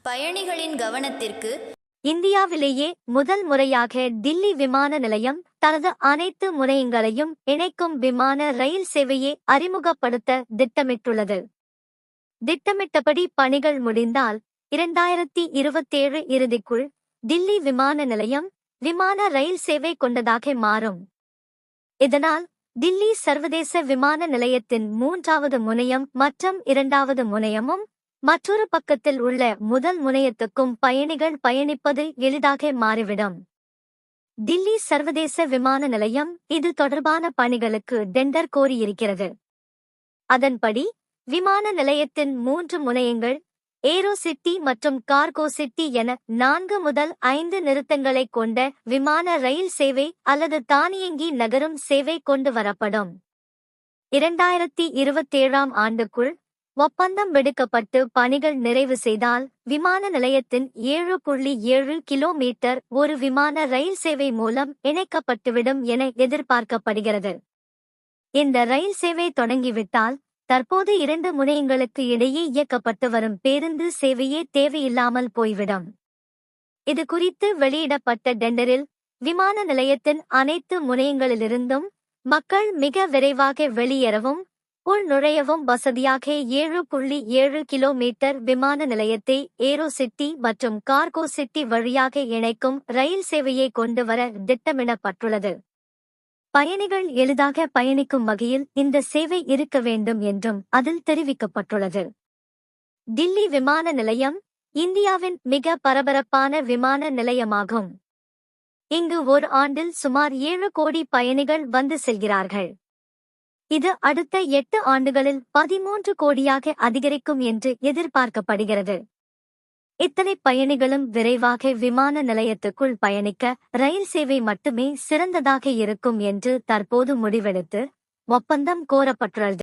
பயணிகளின் கவனத்திற்கு. இந்தியாவிலேயே முதல் முறையாக தில்லி விமான நிலையம் தனது அனைத்து முனையங்களையும் இணைக்கும் விமான ரயில் சேவையை அறிமுகப்படுத்த திட்டமிட்டுள்ளது. திட்டமிட்டபடி பணிகள் முடிந்தால் 2027 இறுதிக்குள் தில்லி விமான நிலையம் விமான ரயில் சேவை கொண்டதாக மாறும். இதனால் தில்லி சர்வதேச விமான நிலையத்தின் 3வது முனையம் மற்றும் 2வது முனையமும் மற்றொரு பக்கத்தில் உள்ள முதல் முனையத்துக்கும் பயணிகள் பயணிப்பது எளிதாக மாறிவிடும். தில்லி சர்வதேச விமான நிலையம் இது தொடர்பான பணிகளுக்கு டெண்டர் கோரியிருக்கிறது. அதன்படி விமான நிலையத்தின் 3 முனையங்கள் ஏரோ சிட்டி மற்றும் கார்கோ சிட்டி என 4 முதல் 5 நிறுத்தங்களைக் கொண்ட விமான ரயில் சேவை அல்லது தானியங்கி நகரும் சேவை கொண்டு வரப்படும். 2027 ஆண்டுக்குள் ஒப்பந்தம் விடுக்கப்பட்டு பணிகள் நிறைவு செய்தால் விமான நிலையத்தின் 7.7 கிலோமீட்டர் ஒரு விமான ரயில் சேவை மூலம் இணைக்கப்பட்டுவிடும் என எதிர்பார்க்கப்படுகிறது. இந்த ரயில் சேவை தொடங்கிவிட்டால் தற்போது 2 முனையங்களுக்கு இடையே இயக்கப்பட்டு வரும் பேருந்து சேவையே தேவையில்லாமல் போய்விடும். இது குறித்து வெளியிடப்பட்ட டெண்டரில் விமான நிலையத்தின் அனைத்து முனையங்களிலிருந்தும் மக்கள் மிக விரைவாக வெளியேறவும் உள் நுழையவும் வசதியாக 7.7 கிலோமீட்டர் விமான நிலையத்தை ஏரோ சிட்டி மற்றும் கார்கோ சிட்டி வழியாக இணைக்கும் ரயில் சேவையை கொண்டு வர திட்டமிடப்பட்டுள்ளது. பயணிகள் எளிதாக பயணிக்கும் வகையில் இந்த சேவை இருக்க வேண்டும் என்றும் அதில் தெரிவிக்கப்பட்டுள்ளது. தில்லி விமான நிலையம் இந்தியாவின் மிக பரபரப்பான விமான நிலையமாகும். இங்கு ஒரு ஆண்டில் சுமார் 7 கோடி பயணிகள் வந்து செல்கிறார்கள். இது அடுத்த 8 ஆண்டுகளில் 13 கோடியாக அதிகரிக்கும் என்று எதிர்பார்க்கப்படுகிறது. இத்தனை பயணிகளும் விரைவாக விமான நிலையத்துக்குள் பயணிக்க ரயில் சேவை மட்டுமே சிறந்ததாக இருக்கும் என்று தற்போது முடிவெடுத்து ஒப்பந்தம் கோரப்பட்டுள்ளது.